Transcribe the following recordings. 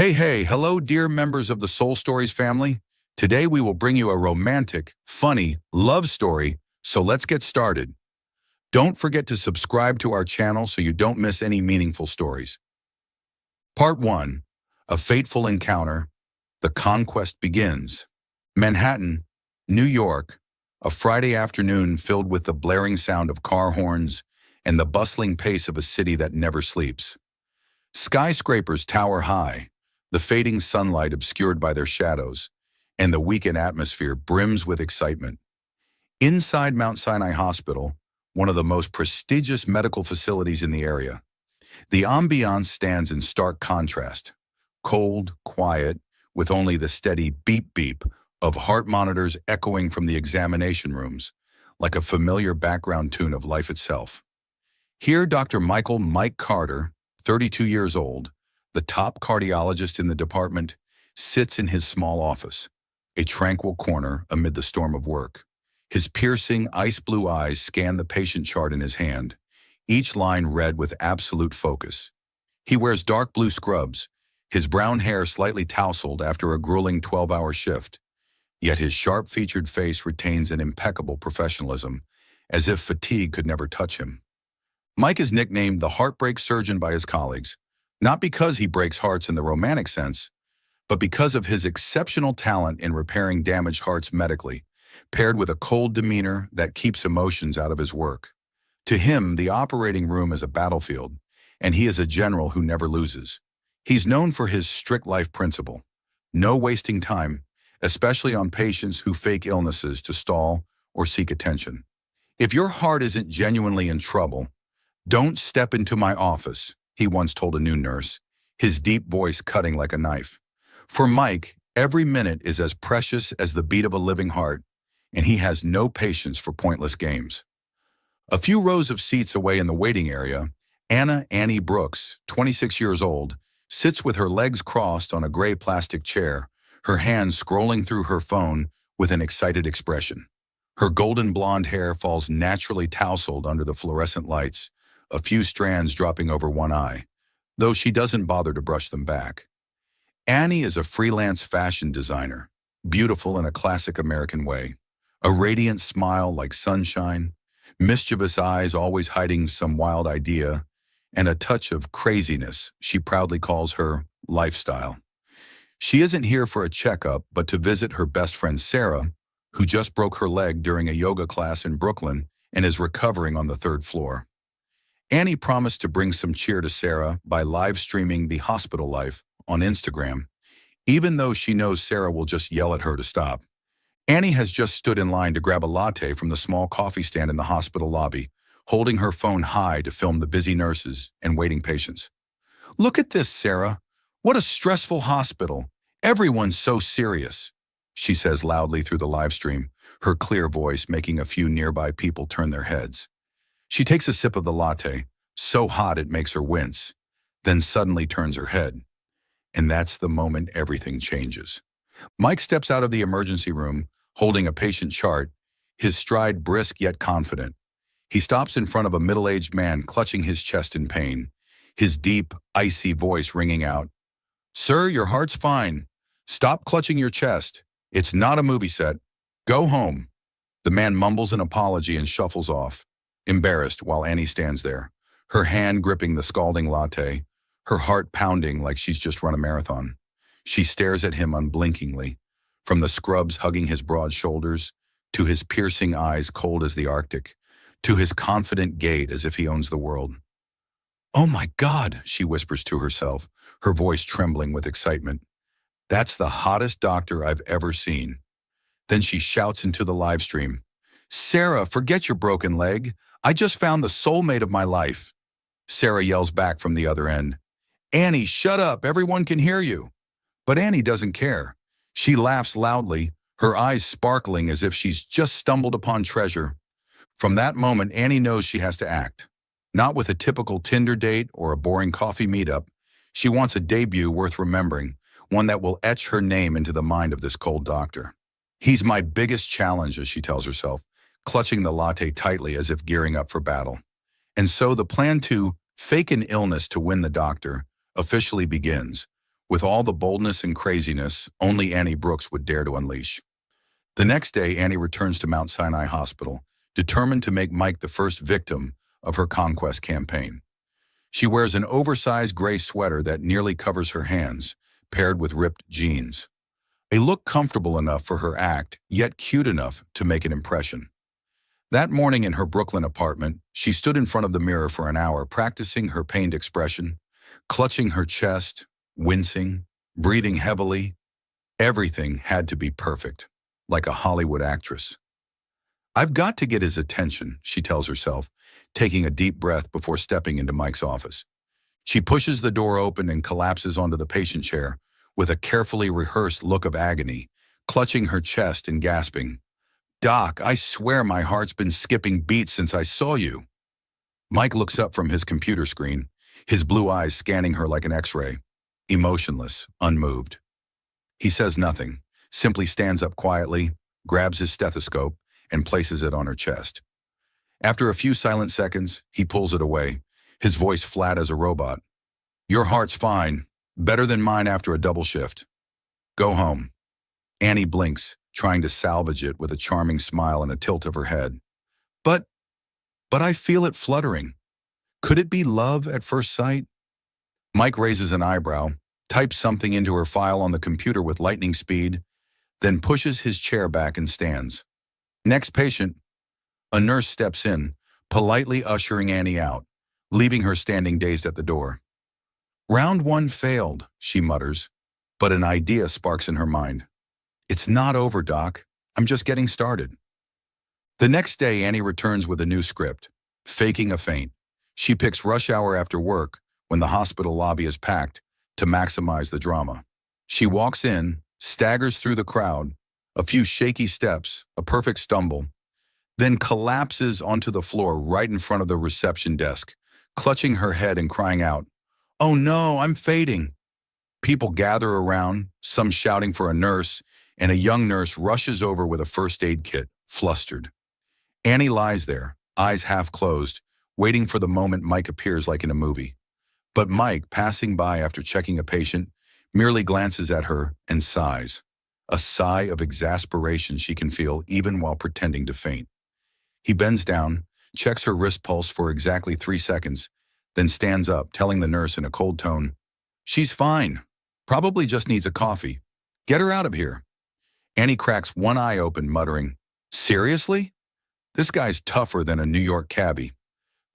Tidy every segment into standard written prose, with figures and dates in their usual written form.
Hello, dear members of the Soul Stories family. Today we will bring you a romantic, funny love story, so let's get started. Don't forget to subscribe to our channel so you don't miss any meaningful stories. Part 1. A Fateful Encounter. The Conquest Begins. Manhattan, New York, a Friday afternoon filled with the blaring sound of car horns and the bustling pace of a city that never sleeps. Skyscrapers tower high, the fading sunlight obscured by their shadows, and the weekend atmosphere brims with excitement. Inside Mount Sinai Hospital, one of the most prestigious medical facilities in the area, the ambiance stands in stark contrast. Cold, quiet, with only the steady beep-beep of heart monitors echoing from the examination rooms, like a familiar background tune of life itself. Here, Dr. Michael Mike Carter, 32 years old, the top cardiologist in the department, sits in his small office, a tranquil corner amid the storm of work. His piercing, ice-blue eyes scan the patient chart in his hand, each line read with absolute focus. He wears dark blue scrubs, his brown hair slightly tousled after a grueling 12-hour shift, yet his sharp-featured face retains an impeccable professionalism, as if fatigue could never touch him. Mike is nicknamed the heartbreak surgeon by his colleagues, not because he breaks hearts in the romantic sense, but because of his exceptional talent in repairing damaged hearts medically, paired with a cold demeanor that keeps emotions out of his work. To him, the operating room is a battlefield, and he is a general who never loses. He's known for his strict life principle: no wasting time, especially on patients who fake illnesses to stall or seek attention. If your heart isn't genuinely in trouble, "Don't step into my office," he once told a new nurse, his deep voice cutting like a knife. For Mike, every minute is as precious as the beat of a living heart, and he has no patience for pointless games. A few rows of seats away in the waiting area, Annie Brooks, 26 years old, sits with her legs crossed on a gray plastic chair, her hands scrolling through her phone with an excited expression. Her golden blonde hair falls naturally tousled under the fluorescent lights, a few strands dropping over one eye, though she doesn't bother to brush them back. Annie is a freelance fashion designer, beautiful in a classic American way. A radiant smile like sunshine, mischievous eyes always hiding some wild idea, and a touch of craziness she proudly calls her lifestyle. She isn't here for a checkup, but to visit her best friend Sarah, who just broke her leg during a yoga class in Brooklyn and is recovering on the third floor. Annie promised to bring some cheer to Sarah by live streaming the hospital life on Instagram, even though she knows Sarah will just yell at her to stop. Annie has just stood in line to grab a latte from the small coffee stand in the hospital lobby, holding her phone high to film the busy nurses and waiting patients. "Look at this, Sarah. What a stressful hospital. Everyone's so serious," she says loudly through the live stream, her clear voice making a few nearby people turn their heads. She takes a sip of the latte, so hot it makes her wince, then suddenly turns her head. And that's the moment everything changes. Mike steps out of the emergency room, holding a patient chart, his stride brisk yet confident. He stops in front of a middle-aged man clutching his chest in pain, his deep, icy voice ringing out, "Sir, your heart's fine. Stop clutching your chest. It's not a movie set. Go home." The man mumbles an apology and shuffles off, embarrassed, while Annie stands there, her hand gripping the scalding latte, her heart pounding like she's just run a marathon. She stares at him unblinkingly, from the scrubs hugging his broad shoulders, to his piercing eyes cold as the Arctic, to his confident gait as if he owns the world. "Oh my God," she whispers to herself, her voice trembling with excitement. "That's the hottest doctor I've ever seen." Then she shouts into the live stream, "Sarah, forget your broken leg. I just found the soulmate of my life." Sarah yells back from the other end, "Annie, shut up, everyone can hear you." But Annie doesn't care. She laughs loudly, her eyes sparkling as if she's just stumbled upon treasure. From that moment, Annie knows she has to act. Not with a typical Tinder date or a boring coffee meetup. She wants a debut worth remembering, one that will etch her name into the mind of this cold doctor. "He's my biggest challenge," as she tells herself, clutching the latte tightly as if gearing up for battle. And so the plan to fake an illness to win the doctor officially begins, with all the boldness and craziness only Annie Brooks would dare to unleash. The next day, Annie returns to Mount Sinai Hospital, determined to make Mike the first victim of her conquest campaign. She wears an oversized gray sweater that nearly covers her hands, paired with ripped jeans. A look comfortable enough for her act, yet cute enough to make an impression. That morning in her Brooklyn apartment, she stood in front of the mirror for an hour practicing her pained expression, clutching her chest, wincing, breathing heavily. Everything had to be perfect, like a Hollywood actress. "I've got to get his attention," she tells herself, taking a deep breath before stepping into Mike's office. She pushes the door open and collapses onto the patient chair with a carefully rehearsed look of agony, clutching her chest and gasping, "Doc, I swear my heart's been skipping beats since I saw you." Mike looks up from his computer screen, his blue eyes scanning her like an X-ray, emotionless, unmoved. He says nothing, simply stands up quietly, grabs his stethoscope, and places it on her chest. After a few silent seconds, he pulls it away, his voice flat as a robot. "Your heart's fine, better than mine after a double shift. Go home." Annie blinks, trying to salvage it with a charming smile and a tilt of her head. But I feel it fluttering. Could it be love at first sight?" Mike raises an eyebrow, types something into her file on the computer with lightning speed, then pushes his chair back and stands. "Next patient." A nurse steps in, politely ushering Annie out, leaving her standing dazed at the door. "Round 1 failed," she mutters, but an idea sparks in her mind. "It's not over, Doc. I'm just getting started." The next day, Annie returns with a new script, faking a faint. She picks rush hour after work, when the hospital lobby is packed, to maximize the drama. She walks in, staggers through the crowd, a few shaky steps, a perfect stumble, then collapses onto the floor right in front of the reception desk, clutching her head and crying out, "Oh no, I'm fading." People gather around, some shouting for a nurse, and a young nurse rushes over with a first aid kit, flustered. Annie lies there, eyes half closed, waiting for the moment Mike appears like in a movie. But Mike, passing by after checking a patient, merely glances at her and sighs, a sigh of exasperation she can feel even while pretending to faint. He bends down, checks her wrist pulse for exactly 3 seconds, then stands up, telling the nurse in a cold tone, "She's fine. Probably just needs a coffee. Get her out of here." Annie cracks one eye open, muttering, "Seriously? This guy's tougher than a New York cabbie."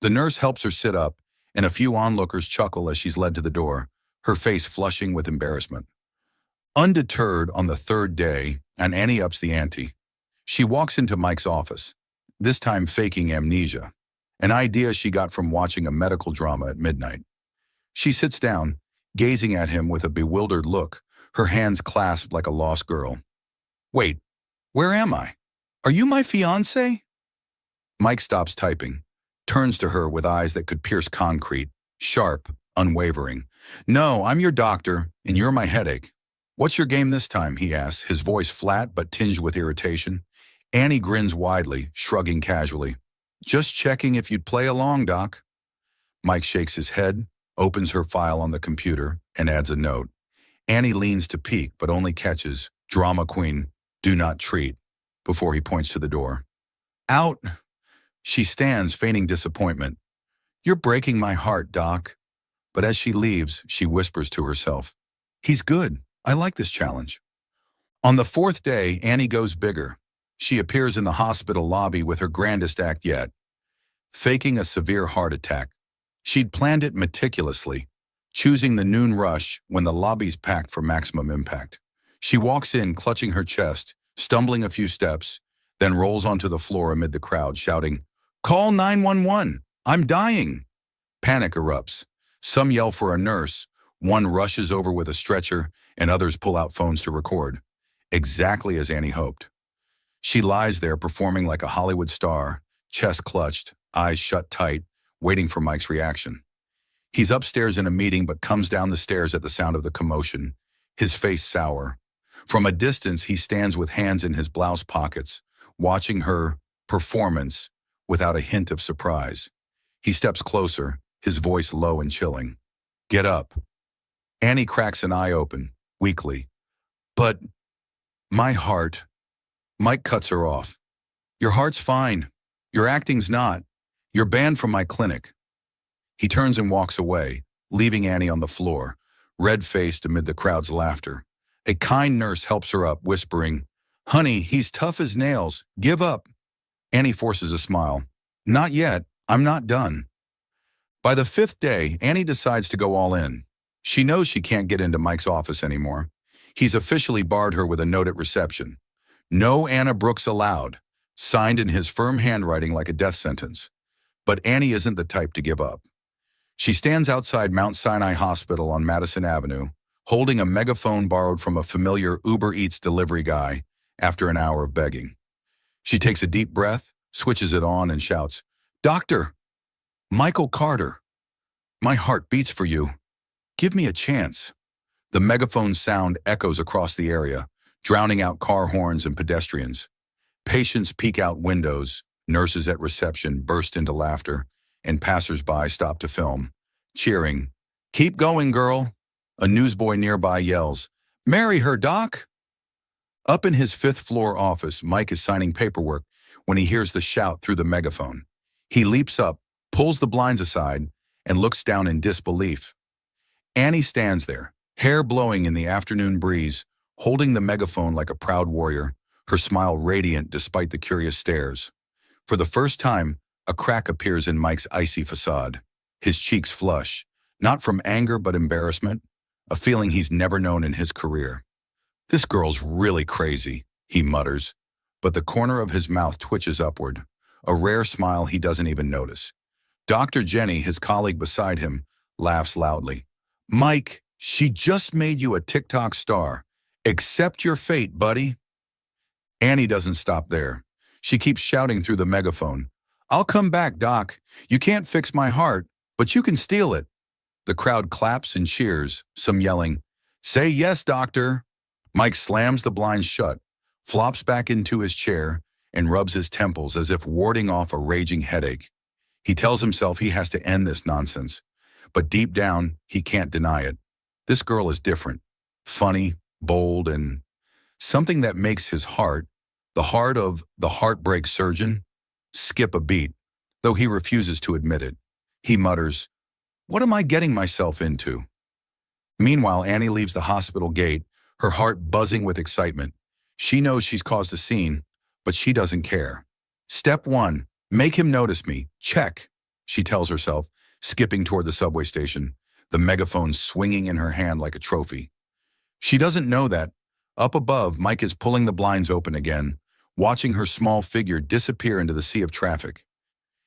The nurse helps her sit up, and a few onlookers chuckle as she's led to the door, her face flushing with embarrassment. Undeterred on the 3rd day, and Annie ups the ante. She walks into Mike's office, this time faking amnesia, an idea she got from watching a medical drama at midnight. She sits down, gazing at him with a bewildered look, her hands clasped like a lost girl. "Wait, where am I? Are you my fiancé?" Mike stops typing, turns to her with eyes that could pierce concrete, sharp, unwavering. "No, I'm your doctor, and you're my headache." "What's your game this time?" he asks, his voice flat but tinged with irritation. Annie grins widely, shrugging casually. "Just checking if you'd play along, Doc." Mike shakes his head, opens her file on the computer, and adds a note. Annie leans to peek, but only catches, "Drama queen, do not treat," before he points to the door. "Out." She stands, feigning disappointment. "You're breaking my heart, Doc." But as she leaves, she whispers to herself, "He's good. I like this challenge." On the 4th day, Annie goes bigger. She appears in the hospital lobby with her grandest act yet, faking a severe heart attack. She'd planned it meticulously, choosing the noon rush when the lobby's packed for maximum impact. She walks in, clutching her chest, stumbling a few steps, then rolls onto the floor amid the crowd, shouting, "Call 911! I'm dying!" Panic erupts. Some yell for a nurse, one rushes over with a stretcher, and others pull out phones to record. Exactly as Annie hoped. She lies there performing like a Hollywood star, chest clutched, eyes shut tight, waiting for Mike's reaction. He's upstairs in a meeting but comes down the stairs at the sound of the commotion, his face sour. From a distance, he stands with hands in his blouse pockets, watching her performance without a hint of surprise. He steps closer, his voice low and chilling. "Get up." Annie cracks an eye open, weakly. But my heart. Mike cuts her off. Your heart's fine. Your acting's not. You're banned from my clinic. He turns and walks away, leaving Annie on the floor, red-faced amid the crowd's laughter. A kind nurse helps her up, whispering, "Honey, he's tough as nails. Give up." Annie forces a smile. "Not yet. I'm not done." By the 5th day, Annie decides to go all in. She knows she can't get into Mike's office anymore. He's officially barred her with a note at reception. "No Anna Brooks allowed," signed in his firm handwriting like a death sentence. But Annie isn't the type to give up. She stands outside Mount Sinai Hospital on Madison Avenue, holding a megaphone borrowed from a familiar Uber Eats delivery guy after an hour of begging. She takes a deep breath, switches it on, and shouts, "Doctor! Michael Carter! My heart beats for you. Give me a chance." The megaphone's sound echoes across the area, drowning out car horns and pedestrians. Patients peek out windows, nurses at reception burst into laughter, and passers-by stop to film, cheering. "Keep going, girl." A newsboy nearby yells, "Marry her, Doc." Up in his 5th-floor office, Mike is signing paperwork when he hears the shout through the megaphone. He leaps up, pulls the blinds aside, and looks down in disbelief. Annie stands there, hair blowing in the afternoon breeze, holding the megaphone like a proud warrior, her smile radiant despite the curious stares. For the first time, a crack appears in Mike's icy facade. His cheeks flush, not from anger but embarrassment, a feeling he's never known in his career. "This girl's really crazy," he mutters, but the corner of his mouth twitches upward, a rare smile he doesn't even notice. Dr. Jenny, his colleague beside him, laughs loudly. "Mike, she just made you a TikTok star. Accept your fate, buddy." Annie doesn't stop there. She keeps shouting through the megaphone, "I'll come back, Doc. You can't fix my heart, but you can steal it." The crowd claps and cheers, some yelling, "Say yes, doctor." Mike slams the blinds shut, flops back into his chair, and rubs his temples as if warding off a raging headache. He tells himself he has to end this nonsense, but deep down, he can't deny it. This girl is different, funny, bold, and something that makes his heart, the heart of the heartbreak surgeon, skip a beat, though he refuses to admit it. He mutters, "What am I getting myself into?" Meanwhile, Annie leaves the hospital gate, her heart buzzing with excitement. She knows she's caused a scene, but she doesn't care. Step 1, make him notice me. Check, she tells herself, skipping toward the subway station, the megaphone swinging in her hand like a trophy. She doesn't know that, up above, Mike is pulling the blinds open again, watching her small figure disappear into the sea of traffic.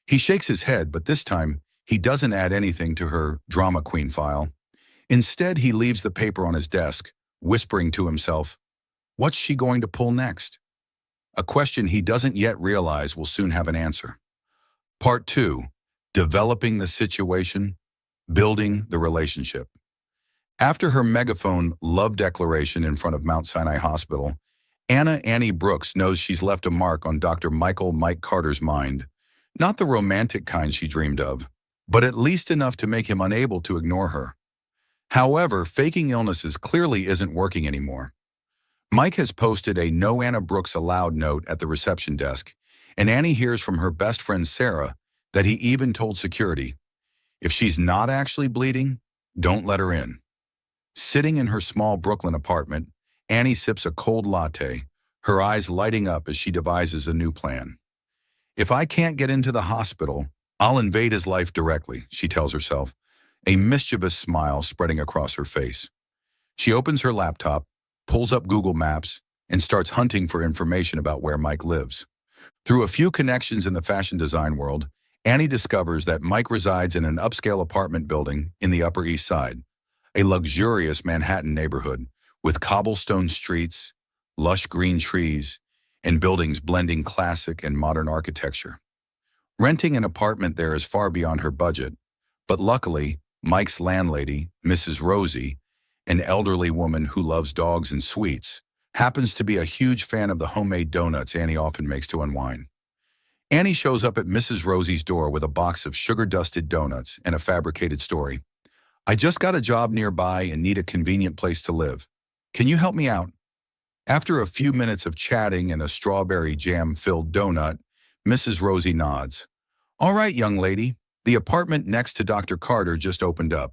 He shakes his head, but this time, he doesn't add anything to her drama queen file. Instead, he leaves the paper on his desk, whispering to himself, what's she going to pull next? A question he doesn't yet realize will soon have an answer. Part 2, developing the situation, building the relationship. After her megaphone love declaration in front of Mount Sinai Hospital, Annie Brooks knows she's left a mark on Dr. Mike Carter's mind. Not the romantic kind she dreamed of, but at least enough to make him unable to ignore her. However, faking illnesses clearly isn't working anymore. Mike has posted a "No Anna Brooks Allowed" note at the reception desk, and Annie hears from her best friend Sarah that he even told security, if she's not actually bleeding, don't let her in. Sitting in her small Brooklyn apartment, Annie sips a cold latte, her eyes lighting up as she devises a new plan. If I can't get into the hospital, I'll invade his life directly, she tells herself, a mischievous smile spreading across her face. She opens her laptop, pulls up Google Maps, and starts hunting for information about where Mike lives. Through a few connections in the fashion design world, Annie discovers that Mike resides in an upscale apartment building in the Upper East Side, a luxurious Manhattan neighborhood with cobblestone streets, lush green trees, and buildings blending classic and modern architecture. Renting an apartment there is far beyond her budget, but luckily, Mike's landlady, Mrs. Rosie, an elderly woman who loves dogs and sweets, happens to be a huge fan of the homemade donuts Annie often makes to unwind. Annie shows up at Mrs. Rosie's door with a box of sugar-dusted donuts and a fabricated story. I just got a job nearby and need a convenient place to live. Can you help me out? After a few minutes of chatting and a strawberry jam-filled donut, Mrs. Rosie nods. All right, young lady, the apartment next to Dr. Carter just opened up.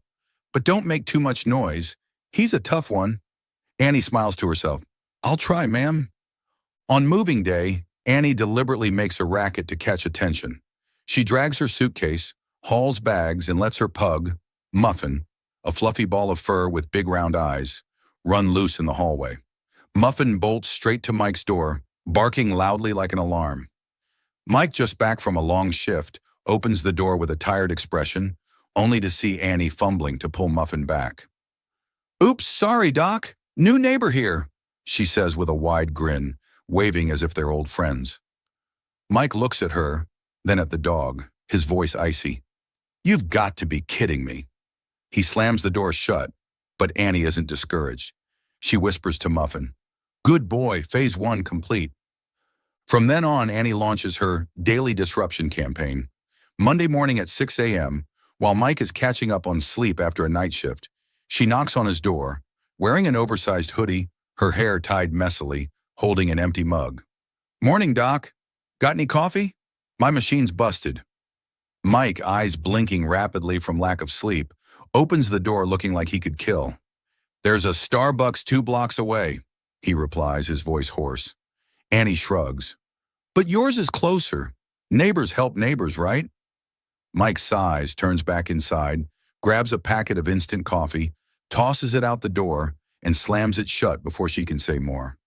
But don't make too much noise. He's a tough one. Annie smiles to herself. I'll try, ma'am. On moving day, Annie deliberately makes a racket to catch attention. She drags her suitcase, hauls bags, and lets her pug, Muffin, a fluffy ball of fur with big round eyes, run loose in the hallway. Muffin bolts straight to Mike's door, barking loudly like an alarm. Mike, just back from a long shift, opens the door with a tired expression, only to see Annie fumbling to pull Muffin back. Oops, sorry, Doc. New neighbor here, she says with a wide grin, waving as if they're old friends. Mike looks at her, then at the dog, his voice icy. You've got to be kidding me. He slams the door shut, but Annie isn't discouraged. She whispers to Muffin, Good boy, phase 1 complete. From then on, Annie launches her daily disruption campaign. Monday morning at 6 a.m., while Mike is catching up on sleep after a night shift, she knocks on his door, wearing an oversized hoodie, her hair tied messily, holding an empty mug. Morning, Doc. Got any coffee? My machine's busted. Mike, eyes blinking rapidly from lack of sleep, opens the door looking like he could kill. There's a Starbucks 2 blocks away, he replies, his voice hoarse. Annie shrugs. But yours is closer. Neighbors help neighbors, right? Mike sighs, turns back inside, grabs a packet of instant coffee, tosses it out the door, and slams it shut before she can say more.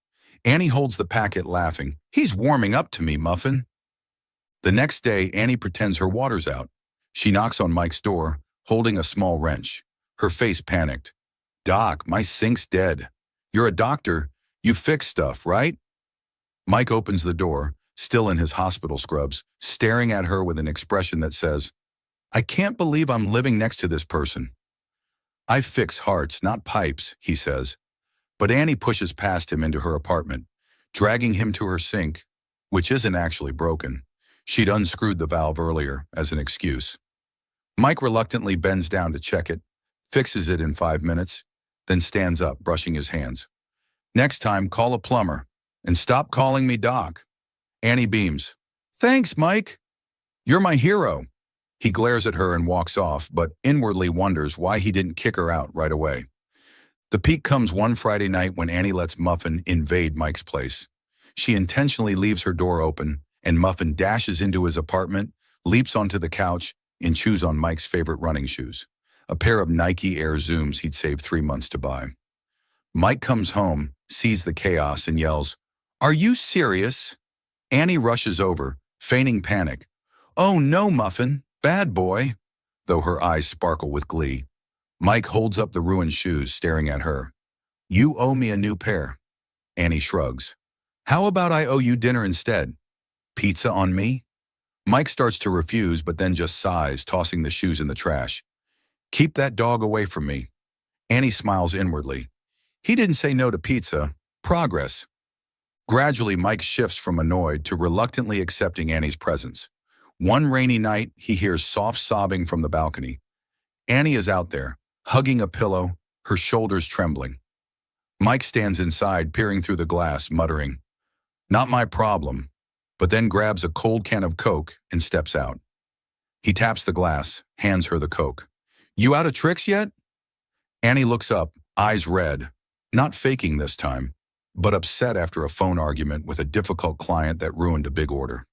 Annie holds the packet, laughing. He's warming up to me, Muffin. The next day, Annie pretends her water's out. She knocks on Mike's door, holding a small wrench. Her face panicked. Doc, my sink's dead. You're a doctor. You fix stuff, right? Mike opens the door, still in his hospital scrubs, staring at her with an expression that says, I can't believe I'm living next to this person. I fix hearts, not pipes, he says. But Annie pushes past him into her apartment, dragging him to her sink, which isn't actually broken. She'd unscrewed the valve earlier as an excuse. Mike reluctantly bends down to check it, fixes it in 5 minutes, then stands up, brushing his hands. Next time, call a plumber, and stop calling me Doc. Annie beams. Thanks, Mike. You're my hero. He glares at her and walks off, but inwardly wonders why he didn't kick her out right away. The peak comes one Friday night when Annie lets Muffin invade Mike's place. She intentionally leaves her door open, and Muffin dashes into his apartment, leaps onto the couch, and chews on Mike's favorite running shoes, a pair of Nike Air Zooms he'd saved 3 months to buy. Mike comes home, sees the chaos, and yells, Are you serious? Annie rushes over, feigning panic. Oh no, Muffin, bad boy, though her eyes sparkle with glee. Mike holds up the ruined shoes, staring at her. You owe me a new pair. Annie shrugs. How about I owe you dinner instead? Pizza on me? Mike starts to refuse, but then just sighs, tossing the shoes in the trash. Keep that dog away from me. Annie smiles inwardly. He didn't say no to pizza. Progress. Gradually, Mike shifts from annoyed to reluctantly accepting Annie's presence. One rainy night, he hears soft sobbing from the balcony. Annie is out there, hugging a pillow, her shoulders trembling. Mike stands inside, peering through the glass, muttering, Not my problem, but then grabs a cold can of Coke and steps out. He taps the glass, hands her the Coke. You out of tricks yet? Annie looks up, eyes red, not faking this time, but upset after a phone argument with a difficult client that ruined a big order.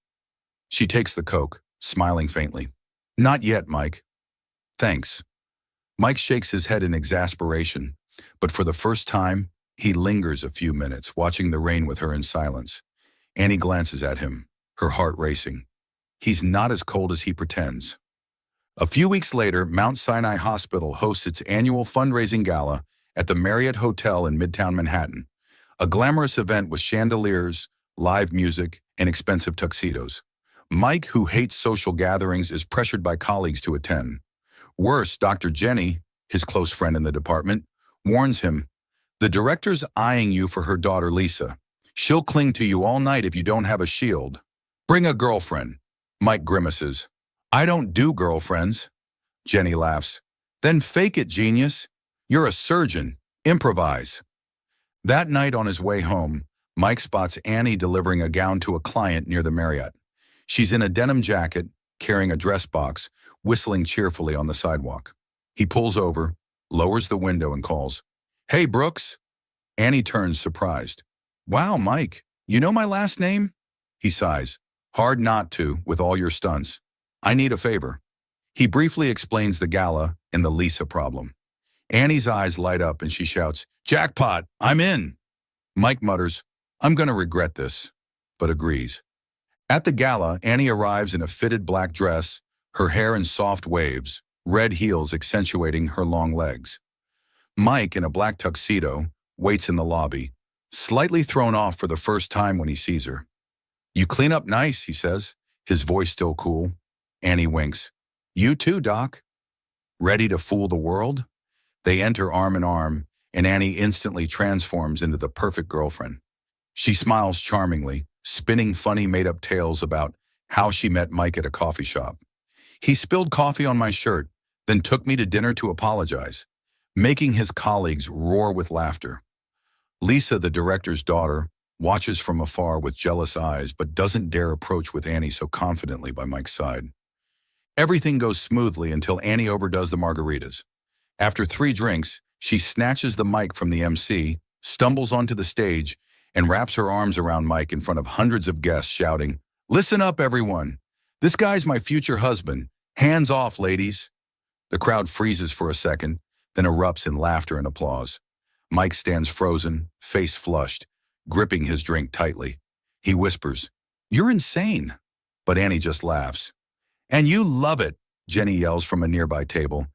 She takes the Coke, smiling faintly. Not yet, Mike. Thanks. Mike shakes his head in exasperation, but for the first time, he lingers a few minutes, watching the rain with her in silence. Annie glances at him, her heart racing. He's not as cold as he pretends. A few weeks later, Mount Sinai Hospital hosts its annual fundraising gala at the Marriott Hotel in Midtown Manhattan, a glamorous event with chandeliers, live music, and expensive tuxedos. Mike, who hates social gatherings, is pressured by colleagues to attend. Worse, Dr. Jenny, his close friend in the department, warns him, The director's eyeing you for her daughter Lisa. She'll cling to you all night if you don't have a shield. Bring a girlfriend. Mike grimaces. I don't do girlfriends. Jenny laughs. Then fake it, genius. You're a surgeon. Improvise. That night on his way home, Mike spots Annie delivering a gown to a client near the Marriott. She's in a denim jacket, carrying a dress box, whistling cheerfully on the sidewalk. He pulls over, lowers the window and calls, "Hey, Brooks." Annie turns surprised. "Wow, Mike, you know my last name?" He sighs. "Hard not to, with all your stunts. I need a favor." He briefly explains the gala and the Lisa problem. Annie's eyes light up and she shouts, "Jackpot, I'm in." Mike mutters, "I'm going to regret this," but agrees. At the gala, Annie arrives in a fitted black dress, her hair in soft waves, red heels accentuating her long legs. Mike, in a black tuxedo, waits in the lobby, slightly thrown off for the first time when he sees her. "You clean up nice," he says, his voice still cool. Annie winks. "You too, Doc." Ready to fool the world? They enter arm in arm, and Annie instantly transforms into the perfect girlfriend. She smiles charmingly, spinning funny made-up tales about how she met Mike at a coffee shop. "He spilled coffee on my shirt, then took me to dinner to apologize," making his colleagues roar with laughter. Lisa, the director's daughter, watches from afar with jealous eyes but doesn't dare approach with Annie so confidently by Mike's side. Everything goes smoothly until Annie overdoes the margaritas. After 3 drinks, she snatches the mic from the MC, stumbles onto the stage, and wraps her arms around Mike in front of hundreds of guests, shouting, "Listen up, everyone. This guy's my future husband. Hands off, ladies." The crowd freezes for a second, then erupts in laughter and applause. Mike stands frozen, face flushed, gripping his drink tightly. He whispers, "You're insane." But Annie just laughs. "And you love it," Jenny yells from a nearby table.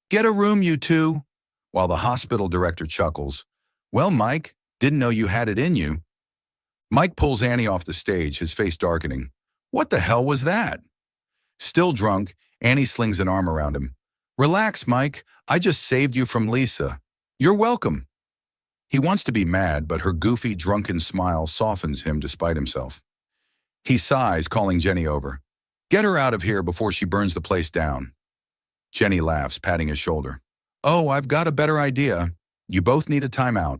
"Get a room, you two." While the hospital director chuckles, "Well, Mike, didn't know you had it in you." Mike pulls Annie off the stage, his face darkening. "What the hell was that?" Still drunk, Annie slings an arm around him. "Relax, Mike. I just saved you from Lisa. You're welcome." He wants to be mad, but her goofy, drunken smile softens him despite himself. He sighs, calling Jenny over. "Get her out of here before she burns the place down." Jenny laughs, patting his shoulder. "Oh, I've got a better idea. You both need a timeout."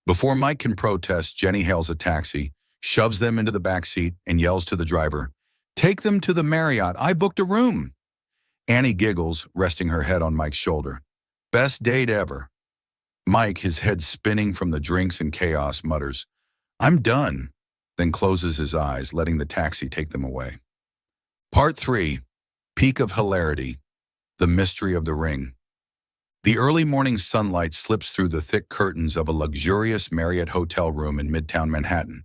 Before Mike can protest, Jenny hails a taxi, shoves them into the back seat, and yells to the driver, "Take them to the Marriott. I booked a room." Annie giggles, resting her head on Mike's shoulder. "Best date ever." Mike, his head spinning from the drinks and chaos, mutters, "I'm done," then closes his eyes, letting the taxi take them away. Part 3. Peak of Hilarity. The Mystery of the Ring. The early morning sunlight slips through the thick curtains of a luxurious Marriott hotel room in Midtown Manhattan,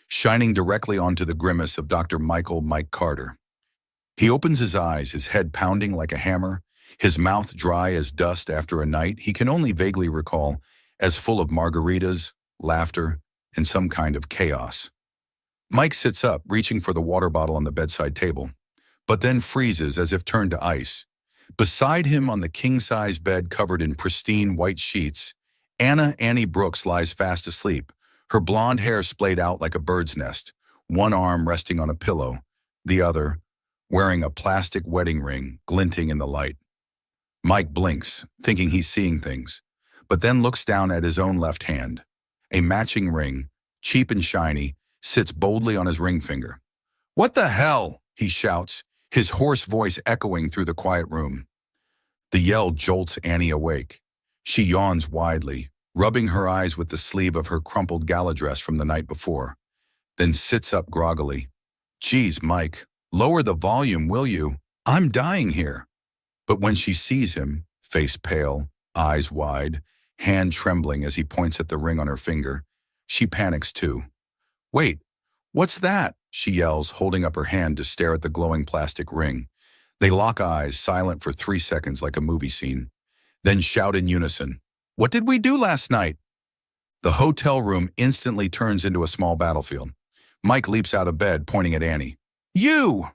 shining directly onto the grimace of Dr. Michael Mike Carter. He opens his eyes, his head pounding like a hammer, his mouth dry as dust after a night he can only vaguely recall as full of margaritas, laughter, and some kind of chaos. Mike sits up, reaching for the water bottle on the bedside table, but then freezes as if turned to ice. Beside him on the king-size bed covered in pristine white sheets, Annie Brooks lies fast asleep, her blonde hair splayed out like a bird's nest, one arm resting on a pillow, the other wearing a plastic wedding ring glinting in the light. Mike blinks, thinking he's seeing things, but then looks down at his own left hand. A matching ring, cheap and shiny, sits boldly on his ring finger. "What the hell?" he shouts, his hoarse voice echoing through the quiet room. The yell jolts Annie awake. She yawns widely, rubbing her eyes with the sleeve of her crumpled gala dress from the night before, then sits up groggily. "Geez, Mike, lower the volume, will you? I'm dying here." But when she sees him, face pale, eyes wide, hand trembling as he points at the ring on her finger, she panics too. "Wait, what's that?" she yells, holding up her hand to stare at the glowing plastic ring. They lock eyes, silent for 3 seconds like a movie scene, then shout in unison, "What did we do last night?" The hotel room instantly turns into a small battlefield. Mike leaps out of bed, pointing at Annie. "You!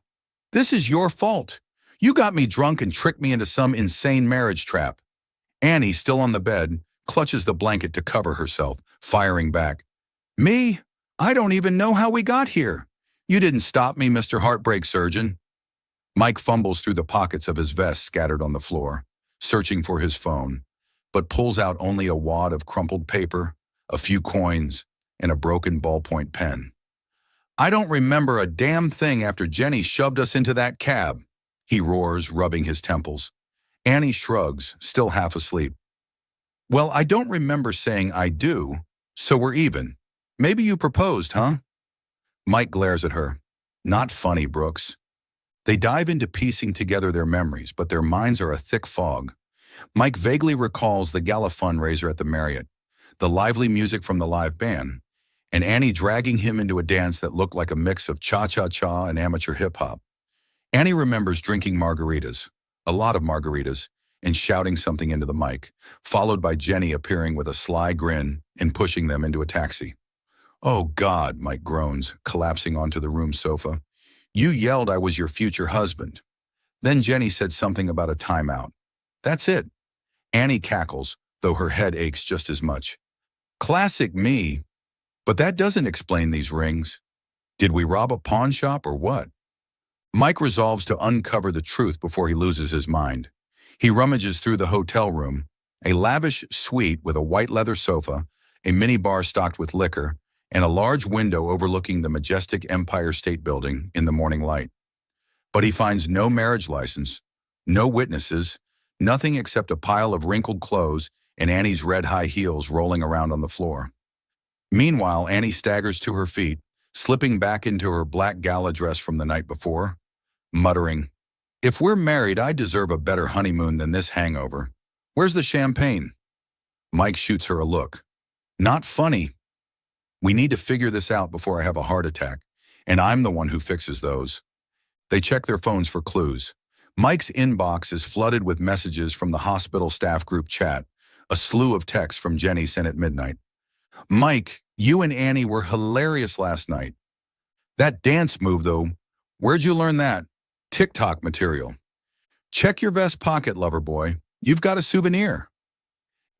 This is your fault. You got me drunk and tricked me into some insane marriage trap." Annie, still on the bed, clutches the blanket to cover herself, firing back. "Me? I don't even know how we got here. You didn't stop me, Mr. Heartbreak Surgeon." Mike fumbles through the pockets of his vest scattered on the floor. searching for his phone, but pulls out only a wad of crumpled paper, a few coins, and a broken ballpoint pen. "I don't remember a damn thing after Jenny shoved us into that cab," he roars, rubbing his temples. Annie shrugs, still half asleep. "Well, I don't remember saying I do, so we're even. Maybe you proposed, huh?" Mike glares at her. "Not funny, Brooks." They dive into piecing together their memories, but their minds are a thick fog. Mike vaguely recalls the gala fundraiser at the Marriott, the lively music from the live band, and Annie dragging him into a dance that looked like a mix of cha-cha-cha and amateur hip-hop. Annie remembers drinking margaritas, a lot of margaritas, and shouting something into the mic, followed by Jenny appearing with a sly grin and pushing them into a taxi. "Oh God," Mike groans, collapsing onto the room sofa. "You yelled I was your future husband." Then Jenny said something about a timeout. That's it. Annie cackles, though her head aches just as much. Classic me. But that doesn't explain these rings. Did we rob a pawn shop or what? Mike resolves to uncover the truth before he loses his mind. He rummages through the hotel room, a lavish suite with a white leather sofa, a mini bar stocked with liquor, and a large window overlooking the majestic Empire State Building in the morning light. But he finds no marriage license, no witnesses, nothing except a pile of wrinkled clothes and Annie's red high heels rolling around on the floor. Meanwhile, Annie staggers to her feet, slipping back into her black gala dress from the night before, muttering, "If we're married, I deserve a better honeymoon than this hangover. Where's the champagne?" Mike shoots her a look. "Not funny. We need to figure this out before I have a heart attack, and I'm the one who fixes those." They check their phones for clues. Mike's inbox is flooded with messages from the hospital staff group chat, a slew of texts from Jenny sent at midnight. "Mike, you and Annie were hilarious last night. That dance move, though, where'd you learn that? TikTok material. Check your vest pocket, lover boy. You've got a souvenir."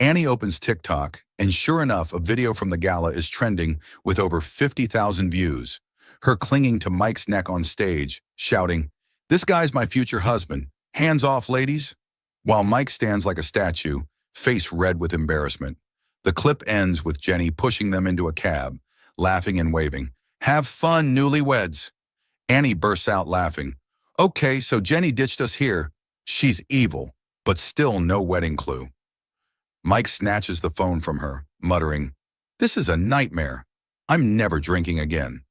Annie opens TikTok, and sure enough, a video from the gala is trending with over 50,000 views. Her clinging to Mike's neck on stage, shouting, "This guy's my future husband. Hands off, ladies." While Mike stands like a statue, face red with embarrassment. The clip ends with Jenny pushing them into a cab, laughing and waving. "Have fun, newlyweds." Annie bursts out laughing. "Okay, so Jenny ditched us here. She's evil, but still no wedding clue." Mike snatches the phone from her, muttering, "This is a nightmare. I'm never drinking again."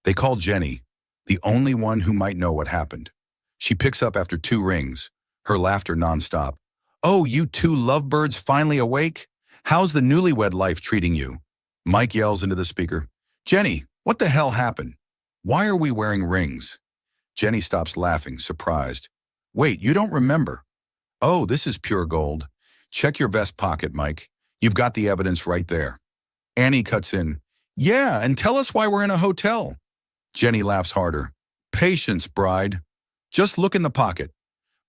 They call Jenny, the only one who might know what happened. She picks up after 2 rings, her laughter nonstop. "Oh, you two lovebirds finally awake? How's the newlywed life treating you?" Mike yells into the speaker, "Jenny, what the hell happened? Why are we wearing rings?" Jenny stops laughing, surprised. "Wait, you don't remember? Oh, this is pure gold. Check your vest pocket, Mike. You've got the evidence right there." Annie cuts in, "Yeah, and tell us why we're in a hotel." Jenny laughs harder. "Patience, bride. Just look in the pocket."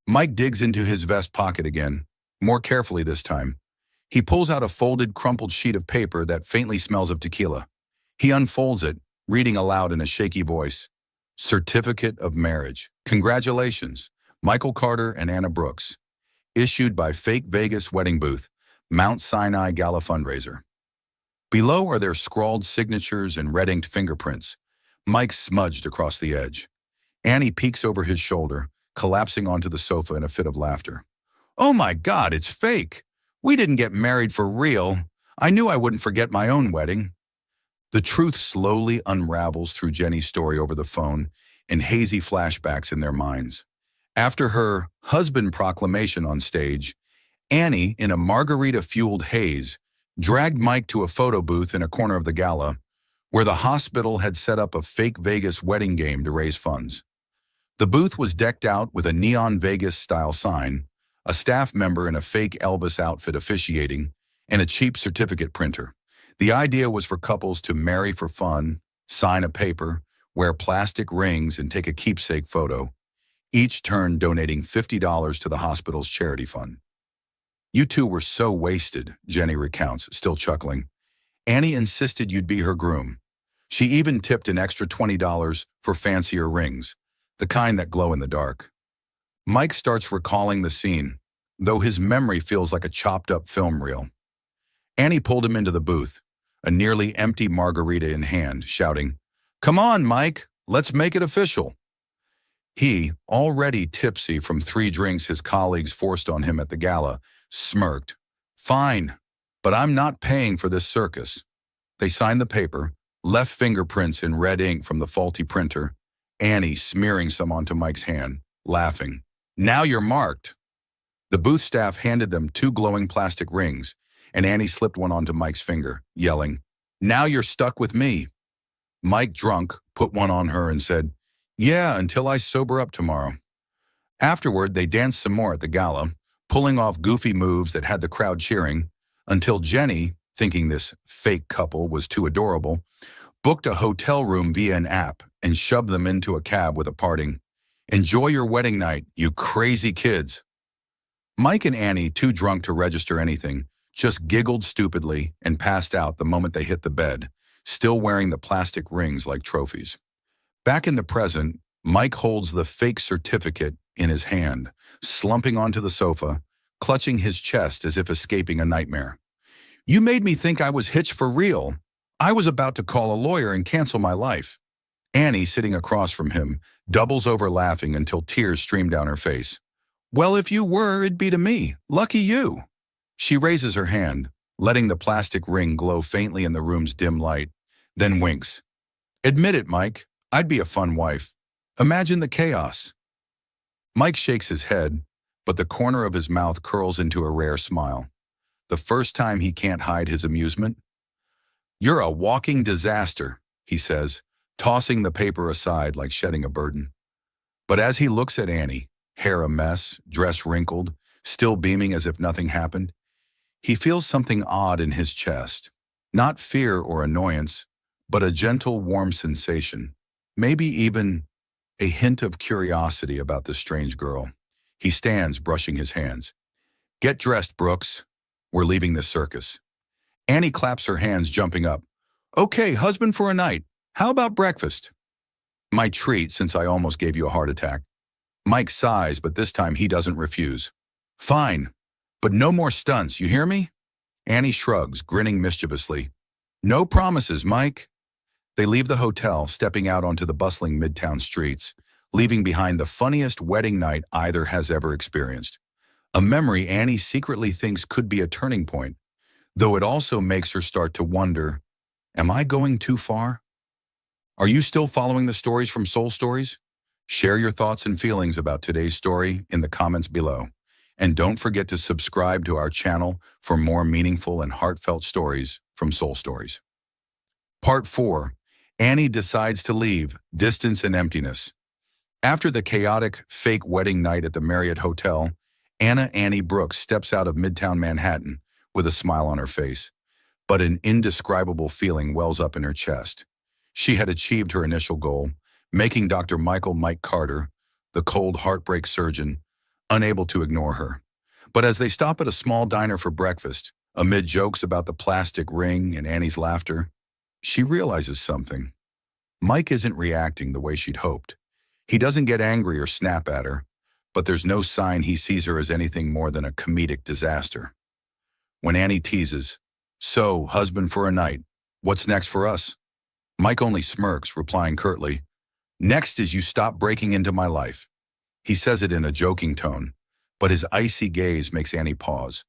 Mike digs into his vest pocket again, more carefully this time. He pulls out a folded, crumpled sheet of paper that faintly smells of tequila. He unfolds it, reading aloud in a shaky voice. "Certificate of marriage. Congratulations, Michael Carter and Anna Brooks. Issued by Fake Vegas Wedding Booth, Mount Sinai Gala Fundraiser." Below are their scrawled signatures and red-inked fingerprints, Mike smudged across the edge. Annie peeks over his shoulder, collapsing onto the sofa in a fit of laughter. "Oh my God, it's fake! We didn't get married for real. I knew I wouldn't forget my own wedding." The truth slowly unravels through Jenny's story over the phone in hazy flashbacks in their minds. After her husband proclamation on stage, Annie, in a margarita-fueled haze, dragged Mike to a photo booth in a corner of the gala, where the hospital had set up a fake Vegas wedding game to raise funds. The booth was decked out with a neon Vegas-style sign, a staff member in a fake Elvis outfit officiating, and a cheap certificate printer. The idea was for couples to marry for fun, sign a paper, wear plastic rings, and take a keepsake photo, each turn donating $50 to the hospital's charity fund. "You two were so wasted," Jenny recounts, still chuckling. "Annie insisted you'd be her groom. She even tipped an extra $20 for fancier rings, the kind that glow in the dark." Mike starts recalling the scene. though his memory feels like a chopped-up film reel. Annie pulled him into the booth, a nearly empty margarita in hand, shouting, "Come on, Mike, let's make it official." He, already tipsy from 3 drinks his colleagues forced on him at the gala, smirked. "Fine, but I'm not paying for this circus." They signed the paper, left fingerprints in red ink from the faulty printer, Annie smearing some onto Mike's hand, laughing. "Now you're marked." The booth staff handed them 2 glowing plastic rings, and Annie slipped one onto Mike's finger, yelling, "Now you're stuck with me." Mike, drunk, put one on her and said, "Yeah, until I sober up tomorrow." Afterward, they danced some more at the gala, pulling off goofy moves that had the crowd cheering, until Jenny, thinking this fake couple was too adorable, booked a hotel room via an app and shoved them into a cab with a parting, "Enjoy your wedding night, you crazy kids." Mike and Annie, too drunk to register anything, just giggled stupidly and passed out the moment they hit the bed, still wearing the plastic rings like trophies. Back in the present, Mike holds the fake certificate in his hand, slumping onto the sofa, clutching his chest as if escaping a nightmare. "You made me think I was hitched for real. I was about to call a lawyer and cancel my life." Annie, sitting across from him, doubles over laughing until tears stream down her face. "Well, if you were, it'd be to me. Lucky you." She raises her hand, letting the plastic ring glow faintly in the room's dim light, then winks. "Admit it, Mike. I'd be a fun wife. Imagine the chaos." Mike shakes his head, but the corner of his mouth curls into a rare smile. The first time he can't hide his amusement. "You're a walking disaster," he says, tossing the paper aside like shedding a burden. But as he looks at Annie, hair a mess, dress wrinkled, still beaming as if nothing happened, he feels something odd in his chest. Not fear or annoyance, but a gentle, warm sensation. Maybe even a hint of curiosity about this strange girl. He stands, brushing his hands. "Get dressed, Brooks. We're leaving this circus." Annie claps her hands, jumping up. "Okay, husband for a night. How about breakfast?" "My treat, since I almost gave you a heart attack." Mike sighs, but this time he doesn't refuse. "Fine, but no more stunts, you hear me?" Annie shrugs, grinning mischievously. "No promises, Mike." They leave the hotel, stepping out onto the bustling midtown streets, leaving behind the funniest wedding night either has ever experienced. A memory Annie secretly thinks could be a turning point, though it also makes her start to wonder, am I going too far? Are you still following the stories from Soul Stories? Share your thoughts and feelings about today's story in the comments below. And don't forget to subscribe to our channel for more meaningful and heartfelt stories from Soul Stories. Part 4. Annie decides to leave, distance and emptiness. After the chaotic, fake wedding night at the Marriott Hotel, Annie Brooks steps out of Midtown Manhattan with a smile on her face, but an indescribable feeling wells up in her chest. She had achieved her initial goal, making Dr. Michael Mike Carter, the cold heartbreak surgeon, unable to ignore her. But as they stop at a small diner for breakfast, amid jokes about the plastic ring and Annie's laughter, she realizes something. Mike isn't reacting the way she'd hoped. He doesn't get angry or snap at her, but there's no sign he sees her as anything more than a comedic disaster. When Annie teases, "So, husband for a night, what's next for us?" Mike only smirks, replying curtly, "Next is you stop breaking into my life." He says it in a joking tone, but his icy gaze makes Annie pause.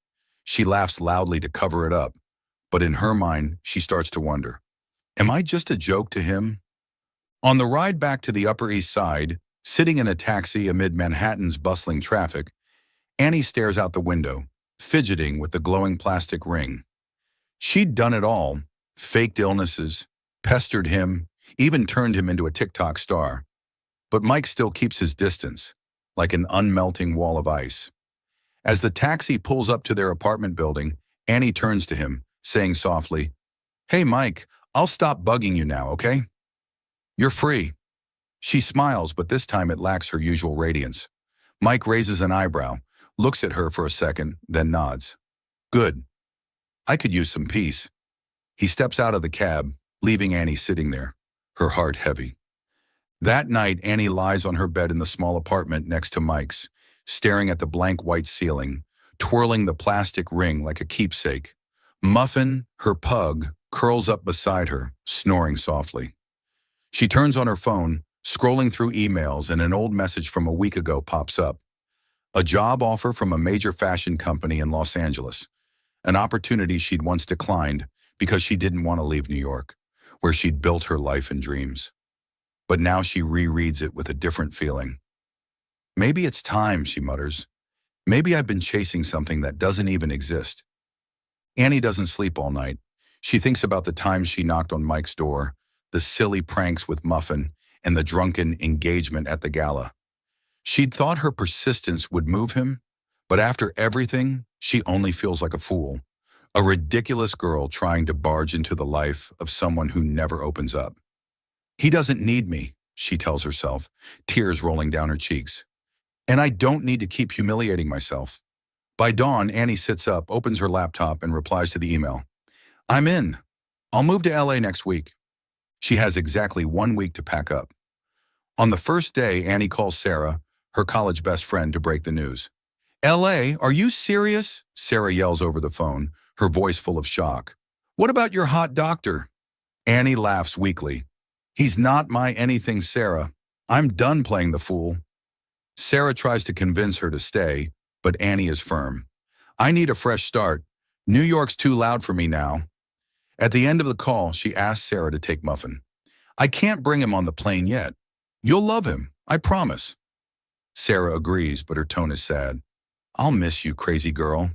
She laughs loudly to cover it up, but in her mind, she starts to wonder, am I just a joke to him? On the ride back to the Upper East Side, sitting in a taxi amid Manhattan's bustling traffic, Annie stares out the window, fidgeting with the glowing plastic ring. She'd done it all, faked illnesses, pestered him, even turned him into a TikTok star. But Mike still keeps his distance, like an unmelting wall of ice. As the taxi pulls up to their apartment building, Annie turns to him, saying softly, "Hey Mike, I'll stop bugging you now, okay? You're free." She smiles, but this time it lacks her usual radiance. Mike raises an eyebrow, looks at her for a second, then nods. "Good. I could use some peace." He steps out of the cab, leaving Annie sitting there, her heart heavy. That night, Annie lies on her bed in the small apartment next to Mike's, staring at the blank white ceiling, twirling the plastic ring like a keepsake. Muffin, her pug, curls up beside her, snoring softly. She turns on her phone, scrolling through emails, and an old message from a week ago pops up. A job offer from a major fashion company in Los Angeles. An opportunity she'd once declined because she didn't want to leave New York, where she'd built her life and dreams. But now she rereads it with a different feeling. Maybe it's time, she mutters. Maybe I've been chasing something that doesn't even exist. Annie doesn't sleep all night. She thinks about the times she knocked on Mike's door, the silly pranks with Muffin, and the drunken engagement at the gala. She'd thought her persistence would move him, but after everything, she only feels like a fool, a ridiculous girl trying to barge into the life of someone who never opens up. He doesn't need me, she tells herself, tears rolling down her cheeks. And I don't need to keep humiliating myself. By dawn, Annie sits up, opens her laptop, and replies to the email. I'm in. I'll move to LA next week. She has exactly 1 week to pack up. On the first day, Annie calls Sarah, her college best friend, to break the news. LA, are you serious? Sarah yells over the phone, her voice full of shock. What about your hot doctor? Annie laughs weakly. He's not my anything, Sarah. I'm done playing the fool. Sarah tries to convince her to stay, but Annie is firm. I need a fresh start. New York's too loud for me now. At the end of the call, she asks Sarah to take Muffin. I can't bring him on the plane yet. You'll love him, I promise. Sarah agrees, but her tone is sad. I'll miss you, crazy girl.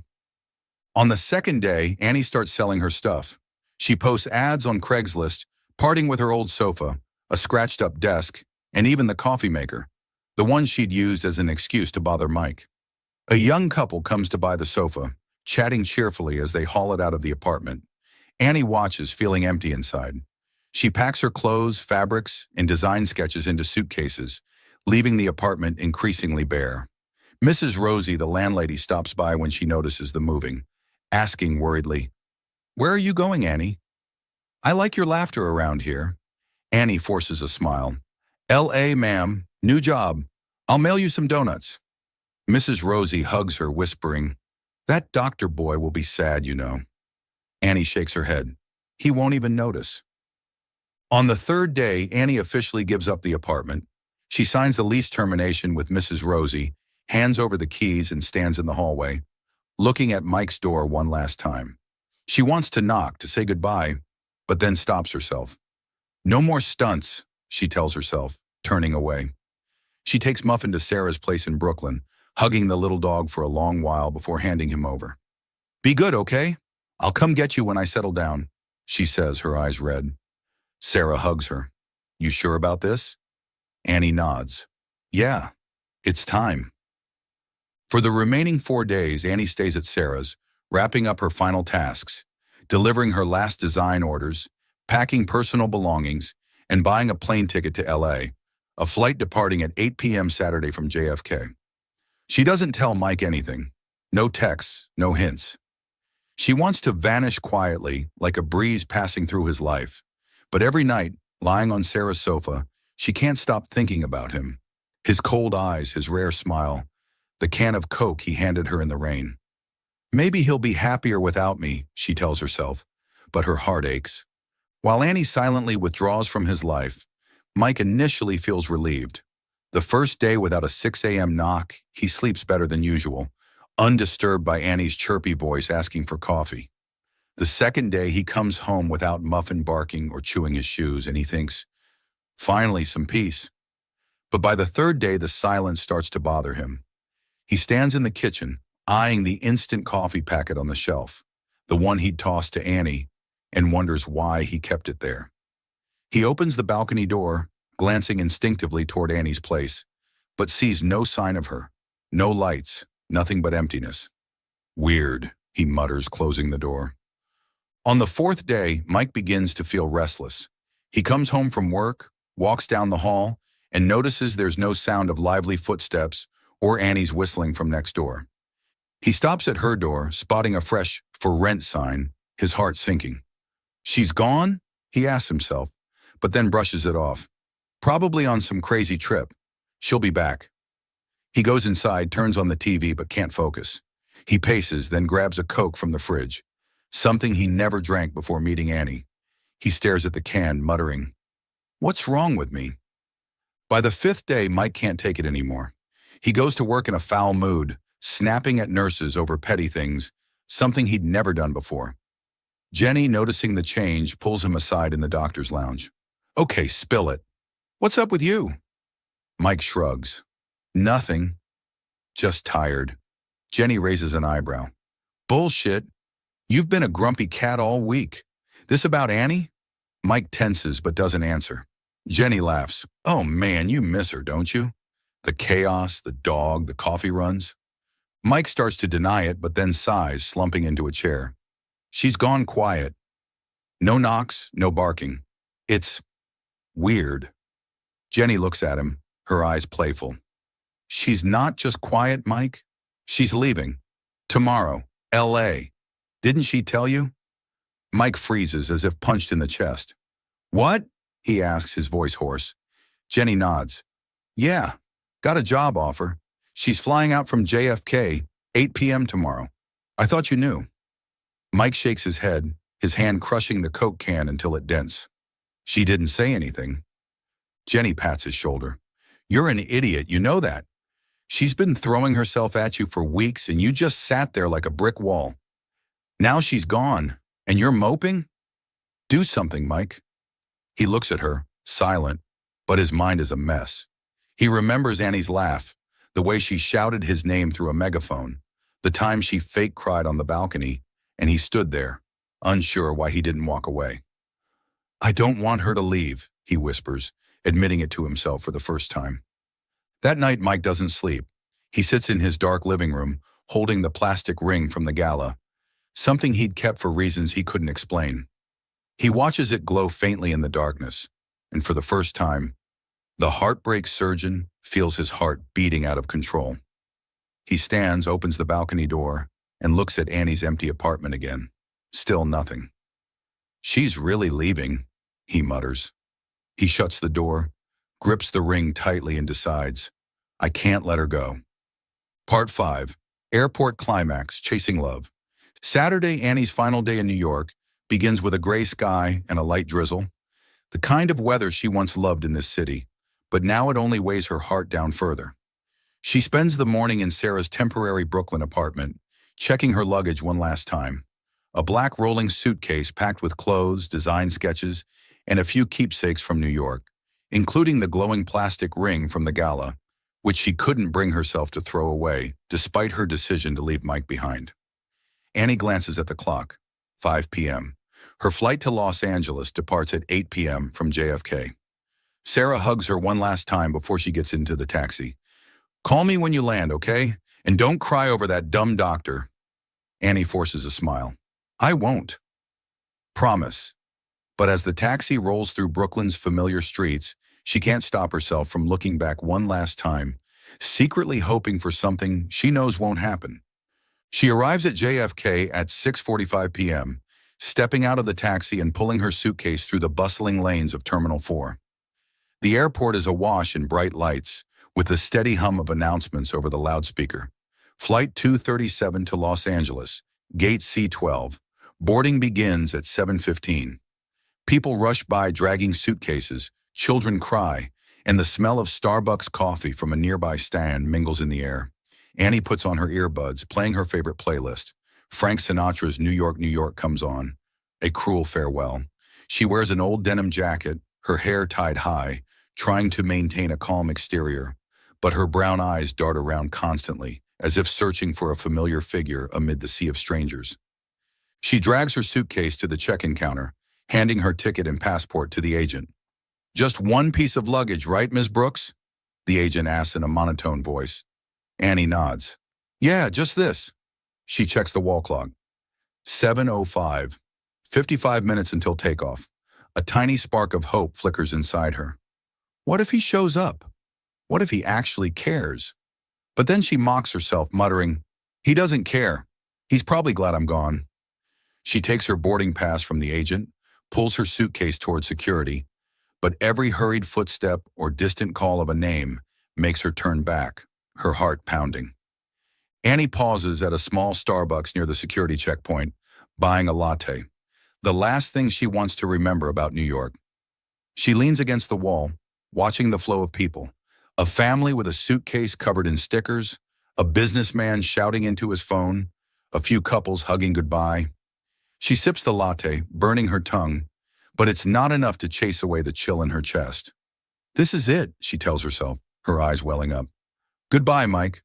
On the second day, Annie starts selling her stuff. She posts ads on Craigslist, parting with her old sofa, a scratched-up desk, and even the coffee maker, the one she'd used as an excuse to bother Mike. A young couple comes to buy the sofa, chatting cheerfully as they haul it out of the apartment. Annie watches, feeling empty inside. She packs her clothes, fabrics, and design sketches into suitcases, leaving the apartment increasingly bare. Mrs. Rosie, the landlady, stops by when she notices the moving, asking worriedly, Where are you going, Annie? I like your laughter around here. Annie forces a smile. L.A., ma'am. New job. I'll mail you some donuts. Mrs. Rosie hugs her, whispering, That doctor boy will be sad, you know. Annie shakes her head. He won't even notice. On the third day, Annie officially gives up the apartment. She signs the lease termination with Mrs. Rosie, hands over the keys, and stands in the hallway, looking at Mike's door one last time. She wants to knock to say goodbye, but then stops herself. No more stunts, she tells herself, turning away. She takes Muffin to Sarah's place in Brooklyn, hugging the little dog for a long while before handing him over. Be good, okay? I'll come get you when I settle down, she says, her eyes red. Sarah hugs her. You sure about this? Annie nods. Yeah, it's time. For the remaining 4 days, Annie stays at Sarah's, wrapping up her final tasks, delivering her last design orders, packing personal belongings, and buying a plane ticket to LA, a flight departing at 8 p.m. Saturday from JFK. She doesn't tell Mike anything. No texts, no hints. She wants to vanish quietly, like a breeze passing through his life. But every night, lying on Sarah's sofa, she can't stop thinking about him. His cold eyes, his rare smile, the can of Coke he handed her in the rain. Maybe he'll be happier without me, she tells herself, but her heart aches. While Annie silently withdraws from his life, Mike initially feels relieved. The first day without a 6 a.m. knock, he sleeps better than usual, undisturbed by Annie's chirpy voice asking for coffee. The second day, he comes home without Muffin barking or chewing his shoes, and he thinks, finally, some peace. But by the third day, the silence starts to bother him. He stands in the kitchen, eyeing the instant coffee packet on the shelf, the one he'd tossed to Annie, and wonders why he kept it there. He opens the balcony door, glancing instinctively toward Annie's place, but sees no sign of her, no lights, nothing but emptiness. Weird, he mutters, closing the door. On the fourth day, Mike begins to feel restless. He comes home from work, walks down the hall, and notices there's no sound of lively footsteps or Annie's whistling from next door. He stops at her door, spotting a fresh "for rent" sign, his heart sinking. She's gone? He asks himself, but then brushes it off. Probably on some crazy trip. She'll be back. He goes inside, turns on the TV, but can't focus. He paces, then grabs a Coke from the fridge, something he never drank before meeting Annie. He stares at the can, muttering, "What's wrong with me?" By the fifth day, Mike can't take it anymore. He goes to work in a foul mood, snapping at nurses over petty things, something he'd never done before. Jenny, noticing the change, pulls him aside in the doctor's lounge. "Okay, spill it. What's up with you?" Mike shrugs. "Nothing. Just tired." Jenny raises an eyebrow. "Bullshit. You've been a grumpy cat all week. This about Annie?" Mike tenses but doesn't answer. Jenny laughs. "Oh man, you miss her, don't you? The chaos, the dog, the coffee runs." Mike starts to deny it but then sighs, slumping into a chair. "She's gone quiet. No knocks, no barking. It's weird." Jenny looks at him, her eyes playful. "She's not just quiet, Mike. She's leaving. Tomorrow. L.A. Didn't she tell you?" Mike freezes as if punched in the chest. "What?" he asks, his voice hoarse. Jenny nods. "Yeah, got a job offer. She's flying out from JFK, 8 p.m. tomorrow. I thought you knew." Mike shakes his head, his hand crushing the Coke can until it dents. "She didn't say anything." Jenny pats his shoulder. "You're an idiot, you know that. She's been throwing herself at you for weeks and you just sat there like a brick wall. Now she's gone, and you're moping? Do something, Mike." He looks at her, silent, but his mind is a mess. He remembers Annie's laugh, the way she shouted his name through a megaphone, the time she fake cried on the balcony, and he stood there, unsure why he didn't walk away. "I don't want her to leave," he whispers, admitting it to himself for the first time. That night, Mike doesn't sleep. He sits in his dark living room, holding the plastic ring from the gala, something he'd kept for reasons he couldn't explain. He watches it glow faintly in the darkness, and for the first time, the heartbreak surgeon feels his heart beating out of control. He stands, opens the balcony door, and looks at Annie's empty apartment again. Still nothing. "She's really leaving," he mutters. He shuts the door, grips the ring tightly, and decides, "I can't let her go." Part 5. Airport Climax, Chasing Love. Saturday, Annie's final day in New York, begins with a gray sky and a light drizzle. The kind of weather she once loved in this city, but now it only weighs her heart down further. She spends the morning in Sarah's temporary Brooklyn apartment, checking her luggage one last time. A black rolling suitcase packed with clothes, design sketches, and a few keepsakes from New York, including the glowing plastic ring from the gala, which she couldn't bring herself to throw away, despite her decision to leave Mike behind. Annie glances at the clock. 5 p.m. Her flight to Los Angeles departs at 8 p.m. from JFK. Sarah hugs her one last time before she gets into the taxi. "Call me when you land, okay? And don't cry over that dumb doctor." Annie forces a smile. "I won't." "Promise." But as the taxi rolls through Brooklyn's familiar streets, she can't stop herself from looking back one last time, secretly hoping for something she knows won't happen. She arrives at JFK at 6:45 p.m., stepping out of the taxi and pulling her suitcase through the bustling lanes of Terminal 4. The airport is awash in bright lights, with the steady hum of announcements over the loudspeaker. Flight 237 to Los Angeles, Gate C12. Boarding begins at 7:15. People rush by dragging suitcases, children cry, and the smell of Starbucks coffee from a nearby stand mingles in the air. Annie puts on her earbuds, playing her favorite playlist. Frank Sinatra's New York, New York comes on. A cruel farewell. She wears an old denim jacket, her hair tied high, trying to maintain a calm exterior, but her brown eyes dart around constantly, as if searching for a familiar figure amid the sea of strangers. She drags her suitcase to the check-in counter, handing her ticket and passport to the agent. "Just one piece of luggage, right, Ms. Brooks?" the agent asks in a monotone voice. Annie nods. "Yeah, just this." She checks the wall clock. 7:05. 55 minutes until takeoff. A tiny spark of hope flickers inside her. What if he shows up? What if he actually cares? But then she mocks herself, muttering, "He doesn't care. He's probably glad I'm gone." She takes her boarding pass from the agent, pulls her suitcase toward security, but every hurried footstep or distant call of a name makes her turn back, her heart pounding. Annie pauses at a small Starbucks near the security checkpoint, buying a latte. The last thing she wants to remember about New York. She leans against the wall, watching the flow of people. A family with a suitcase covered in stickers, a businessman shouting into his phone, a few couples hugging goodbye. She sips the latte, burning her tongue, but it's not enough to chase away the chill in her chest. This is it, she tells herself, her eyes welling up. Goodbye, Mike.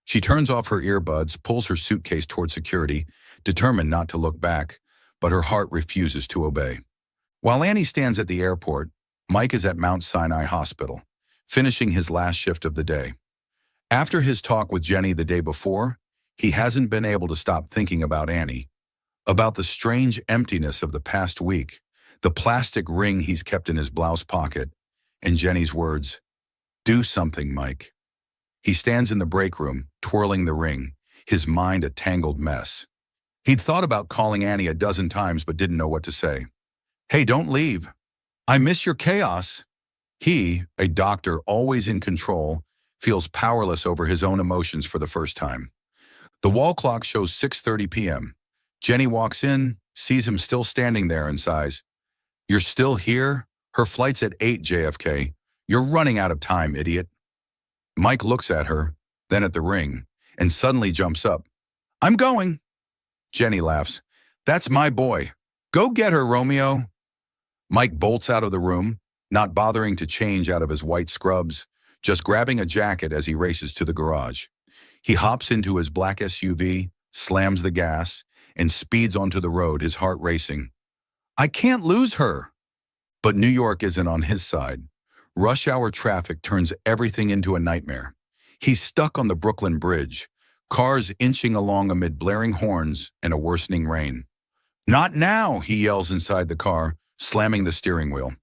She turns off her earbuds, pulls her suitcase toward security, determined not to look back, but her heart refuses to obey. While Annie stands at the airport, Mike is at Mount Sinai Hospital, finishing his last shift of the day. After his talk with Jenny the day before, he hasn't been able to stop thinking about Annie, about the strange emptiness of the past week, the plastic ring he's kept in his blouse pocket, and Jenny's words, "Do something, Mike." He stands in the break room, twirling the ring, his mind a tangled mess. He'd thought about calling Annie a dozen times but didn't know what to say. "Hey, don't leave. I miss your chaos." He, a doctor always in control, feels powerless over his own emotions for the first time. The wall clock shows 6:30 p.m. Jenny walks in, sees him still standing there and sighs, "You're still here? Her flight's at 8, JFK. You're running out of time, idiot." Mike looks at her, then at the ring, and suddenly jumps up. "I'm going." Jenny laughs. "That's my boy. Go get her, Romeo." Mike bolts out of the room, not bothering to change out of his white scrubs, just grabbing a jacket as he races to the garage. He hops into his black SUV, slams the gas, and speeds onto the road, his heart racing. I can't lose her. But New York isn't on his side. Rush hour traffic turns everything into a nightmare. He's stuck on the Brooklyn Bridge, cars inching along amid blaring horns and a worsening rain. "Not now," he yells inside the car, slamming the steering wheel.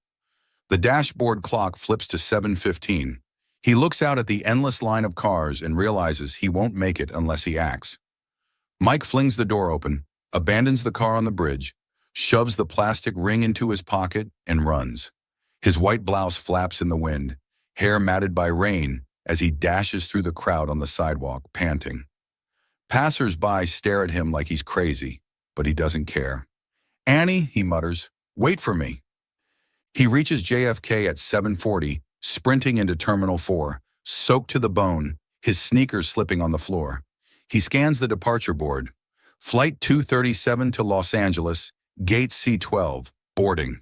The dashboard clock flips to 7:15. He looks out at the endless line of cars and realizes he won't make it unless he acts. Mike flings the door open, abandons the car on the bridge, shoves the plastic ring into his pocket, and runs. His white blouse flaps in the wind, hair matted by rain as he dashes through the crowd on the sidewalk, panting. Passers-by stare at him like he's crazy, but he doesn't care. "Annie," he mutters, "wait for me." He reaches JFK at 7:40, sprinting into Terminal 4, soaked to the bone, his sneakers slipping on the floor. He scans the departure board. Flight 237 to Los Angeles, Gate C12, boarding.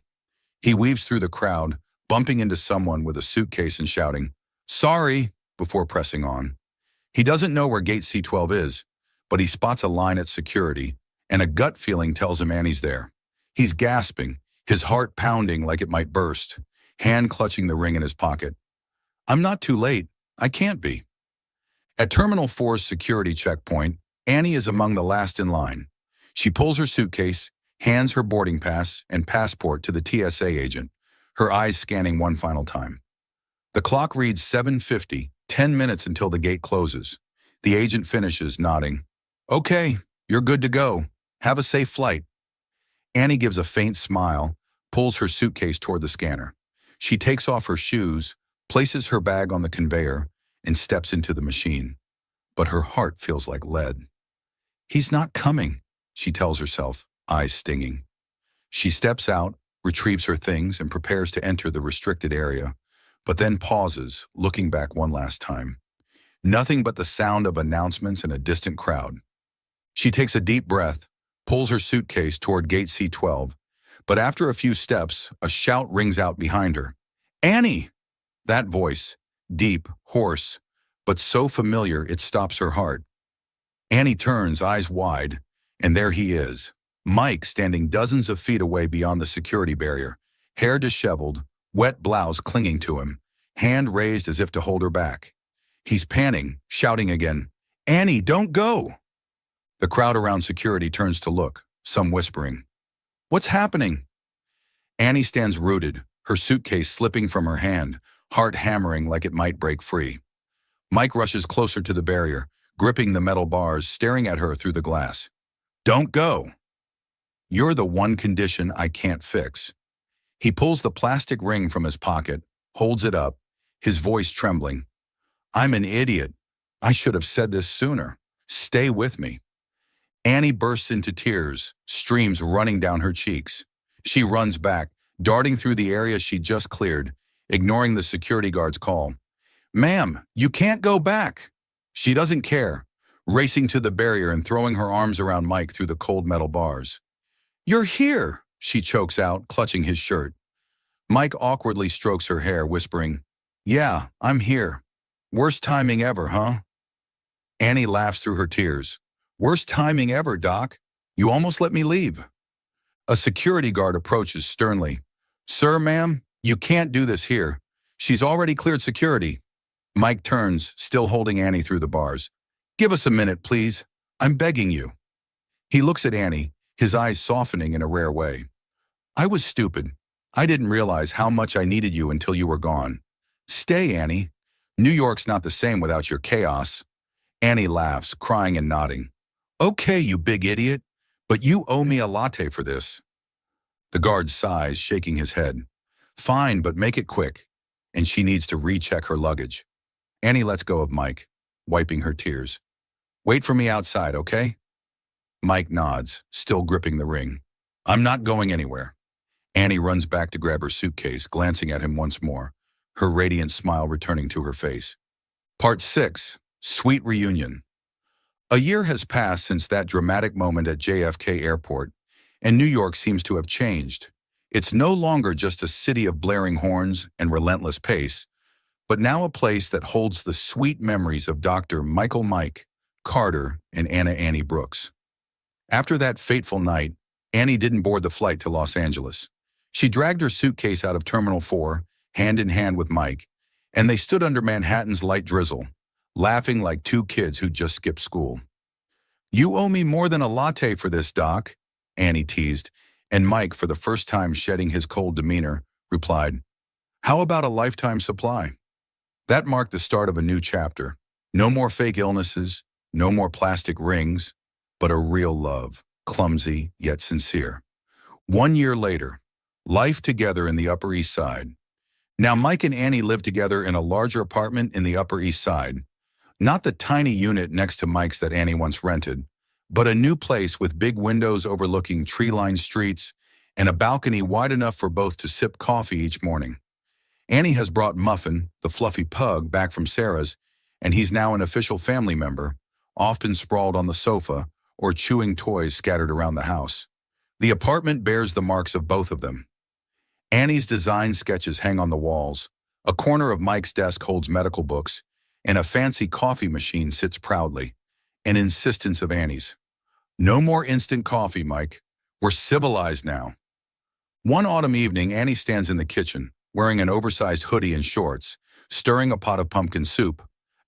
He weaves through the crowd, bumping into someone with a suitcase and shouting, "Sorry," before pressing on. He doesn't know where Gate C12 is, but he spots a line at security, and a gut feeling tells him Annie's there. He's gasping, his heart pounding like it might burst, hand clutching the ring in his pocket. "I'm not too late. I can't be." At Terminal 4's security checkpoint, Annie is among the last in line. She pulls her suitcase, hands her boarding pass and passport to the TSA agent, her eyes scanning one final time. The clock reads 7:50, 10 minutes until the gate closes. The agent finishes, nodding. "Okay, you're good to go. Have a safe flight." Annie gives a faint smile, pulls her suitcase toward the scanner. She takes off her shoes, places her bag on the conveyor, and steps into the machine. But her heart feels like lead. "He's not coming," she tells herself, eyes stinging. She steps out, retrieves her things, and prepares to enter the restricted area, but then pauses, looking back one last time. Nothing but the sound of announcements and a distant crowd. She takes a deep breath, pulls her suitcase toward Gate C12, but after a few steps, a shout rings out behind her. "Annie!" That voice, deep, hoarse, but so familiar it stops her heart. Annie turns, eyes wide, and there he is, Mike, standing dozens of feet away beyond the security barrier, hair disheveled, wet blouse clinging to him, hand raised as if to hold her back. He's panting, shouting again, "Annie, don't go!" The crowd around security turns to look, some whispering, "What's happening?" Annie stands rooted, her suitcase slipping from her hand, heart hammering like it might break free. Mike rushes closer to the barrier, gripping the metal bars, staring at her through the glass. "Don't go. You're the one condition I can't fix." He pulls the plastic ring from his pocket, holds it up, his voice trembling. "I'm an idiot. I should have said this sooner. Stay with me. Annie bursts into tears, streams running down her cheeks. She runs back, darting through the area she just cleared, ignoring the security guard's call. Ma'am, you can't go back. She doesn't care, racing to the barrier and throwing her arms around Mike through the cold metal bars. You're here, she chokes out, clutching his shirt. Mike awkwardly strokes her hair, whispering, Yeah, I'm here. Worst timing ever, huh? Annie laughs through her tears. Worst timing ever, Doc. You almost let me leave. A security guard approaches sternly. Sir, ma'am, you can't do this here. She's already cleared security. Mike turns, still holding Annie through the bars. Give us a minute, please. I'm begging you. He looks at Annie, his eyes softening in a rare way. I was stupid. I didn't realize how much I needed you until you were gone. Stay, Annie. New York's not the same without your chaos. Annie laughs, crying and nodding. Okay, you big idiot, but you owe me a latte for this. The guard sighs, shaking his head. Fine, but make it quick. And she needs to recheck her luggage. Annie lets go of Mike, wiping her tears. Wait for me outside, okay? Mike nods, still gripping the ring. I'm not going anywhere. Annie runs back to grab her suitcase, glancing at him once more, her radiant smile returning to her face. Part 6. Sweet Reunion. A year has passed since that dramatic moment at JFK Airport, and New York seems to have changed. It's no longer just a city of blaring horns and relentless pace, but now a place that holds the sweet memories of Dr. Michael Mike Carter and Anna Annie Brooks. After that fateful night, Annie didn't board the flight to Los Angeles. She dragged her suitcase out of Terminal 4, hand in hand with Mike, and they stood under Manhattan's light drizzle, laughing like two kids who just skipped school. You owe me more than a latte for this, Doc, Annie teased, and Mike, for the first time shedding his cold demeanor, replied, How about a lifetime supply? That marked the start of a new chapter. No more fake illnesses, no more plastic rings, but a real love, clumsy yet sincere. 1 year later, life together in the Upper East Side. Now Mike and Annie live together in a larger apartment in the Upper East Side. Not the tiny unit next to Mike's that Annie once rented, but a new place with big windows overlooking tree-lined streets and a balcony wide enough for both to sip coffee each morning. Annie has brought Muffin, the fluffy pug, back from Sarah's, and he's now an official family member, often sprawled on the sofa or chewing toys scattered around the house. The apartment bears the marks of both of them. Annie's design sketches hang on the walls, a corner of Mike's desk holds medical books, and a fancy coffee machine sits proudly, an insistence of Annie's. No more instant coffee, Mike. We're civilized now. One autumn evening, Annie stands in the kitchen, wearing an oversized hoodie and shorts, stirring a pot of pumpkin soup,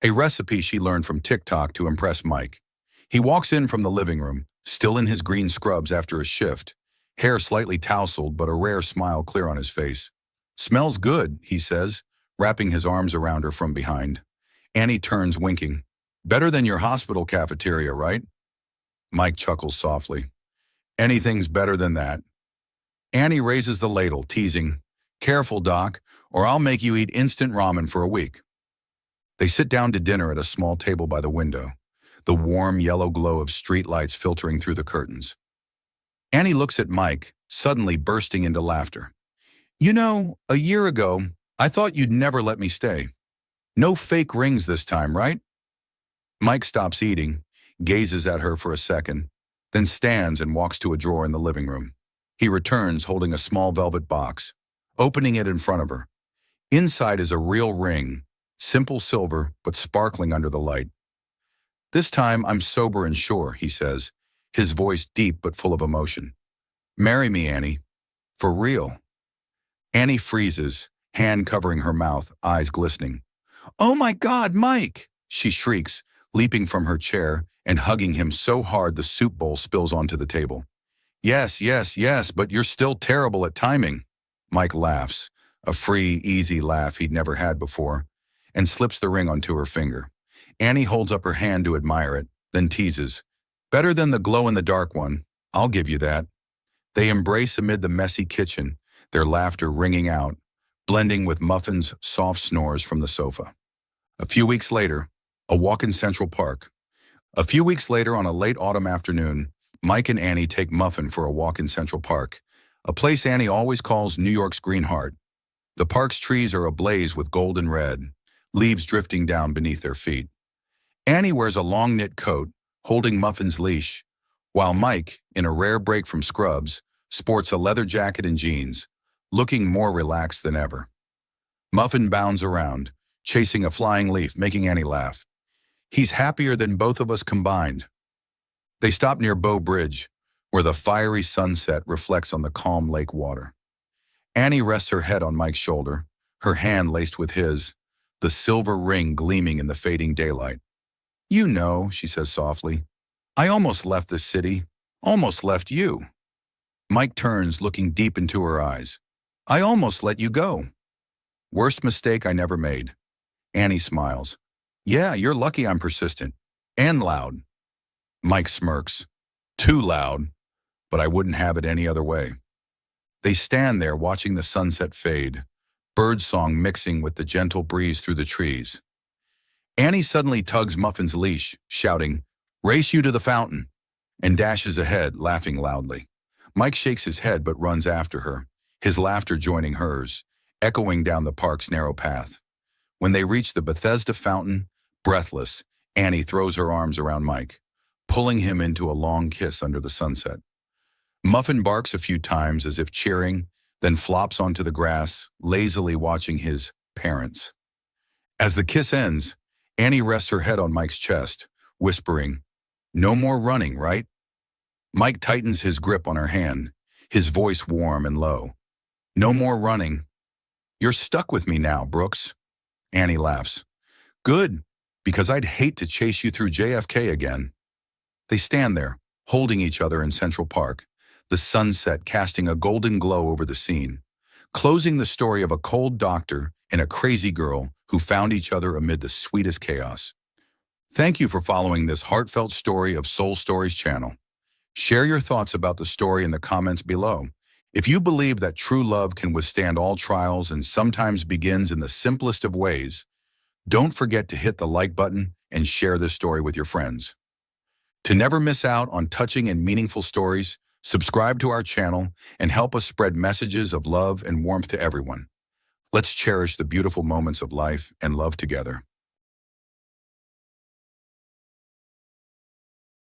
a recipe she learned from TikTok to impress Mike. He walks in from the living room, still in his green scrubs after a shift, hair slightly tousled but a rare smile clear on his face. Smells good, he says, wrapping his arms around her from behind. Annie turns, winking. Better than your hospital cafeteria, right? Mike chuckles softly. Anything's better than that. Annie raises the ladle, teasing, Careful, Doc, or I'll make you eat instant ramen for a week. They sit down to dinner at a small table by the window, the warm yellow glow of street lights filtering through the curtains. Annie looks at Mike, suddenly bursting into laughter. You know, a year ago, I thought you'd never let me stay. No fake rings this time, right? Mike stops eating, gazes at her for a second, then stands and walks to a drawer in the living room. He returns holding a small velvet box, opening it in front of her. Inside is a real ring, simple silver but sparkling under the light. This time I'm sober and sure, he says, his voice deep but full of emotion. Marry me, Annie. For real. Annie freezes, hand covering her mouth, eyes glistening. Oh my God, Mike! She shrieks, leaping from her chair and hugging him so hard the soup bowl spills onto the table. Yes, yes, yes, but you're still terrible at timing. Mike laughs, a free, easy laugh he'd never had before, and slips the ring onto her finger. Annie holds up her hand to admire it, then teases. Better than the glow-in-the-dark one, I'll give you that. They embrace amid the messy kitchen, their laughter ringing out, blending with Muffin's soft snores from the sofa. A few weeks later, a walk in Central Park. A few weeks later, on a late autumn afternoon, Mike and Annie take Muffin for a walk in Central Park, a place Annie always calls New York's Green Heart. The park's trees are ablaze with gold and red, leaves drifting down beneath their feet. Annie wears a long knit coat, holding Muffin's leash, while Mike, in a rare break from scrubs, sports a leather jacket and jeans, looking more relaxed than ever. Muffin bounds around, chasing a flying leaf, making Annie laugh. He's happier than both of us combined. They stop near Bow Bridge, where the fiery sunset reflects on the calm lake water. Annie rests her head on Mike's shoulder, her hand laced with his, the silver ring gleaming in the fading daylight. "You know," she says softly, "I almost left this city, almost left you." Mike turns, looking deep into her eyes. "I almost let you go." "Worst mistake I never made." Annie smiles. "Yeah, you're lucky I'm persistent. And loud." Mike smirks. "Too loud, but I wouldn't have it any other way." They stand there watching the sunset fade, birdsong mixing with the gentle breeze through the trees. Annie suddenly tugs Muffin's leash, shouting, "Race you to the fountain," and dashes ahead, laughing loudly. Mike shakes his head but runs after her, his laughter joining hers, echoing down the park's narrow path. When they reach the Bethesda fountain, breathless, Annie throws her arms around Mike, pulling him into a long kiss under the sunset. Muffin barks a few times as if cheering, then flops onto the grass, lazily watching his parents. As the kiss ends, Annie rests her head on Mike's chest, whispering, "No more running, right?" Mike tightens his grip on her hand, his voice warm and low. "No more running. You're stuck with me now, Brooks." Annie laughs. "Good, because I'd hate to chase you through JFK again." They stand there, holding each other in Central Park, the sunset casting a golden glow over the scene, closing the story of a cold doctor and a crazy girl who found each other amid the sweetest chaos. Thank you for following this heartfelt story of Soul Stories channel. Share your thoughts about the story in the comments below. If you believe that true love can withstand all trials and sometimes begins in the simplest of ways, don't forget to hit the like button and share this story with your friends. To never miss out on touching and meaningful stories, subscribe to our channel and help us spread messages of love and warmth to everyone. Let's cherish the beautiful moments of life and love together.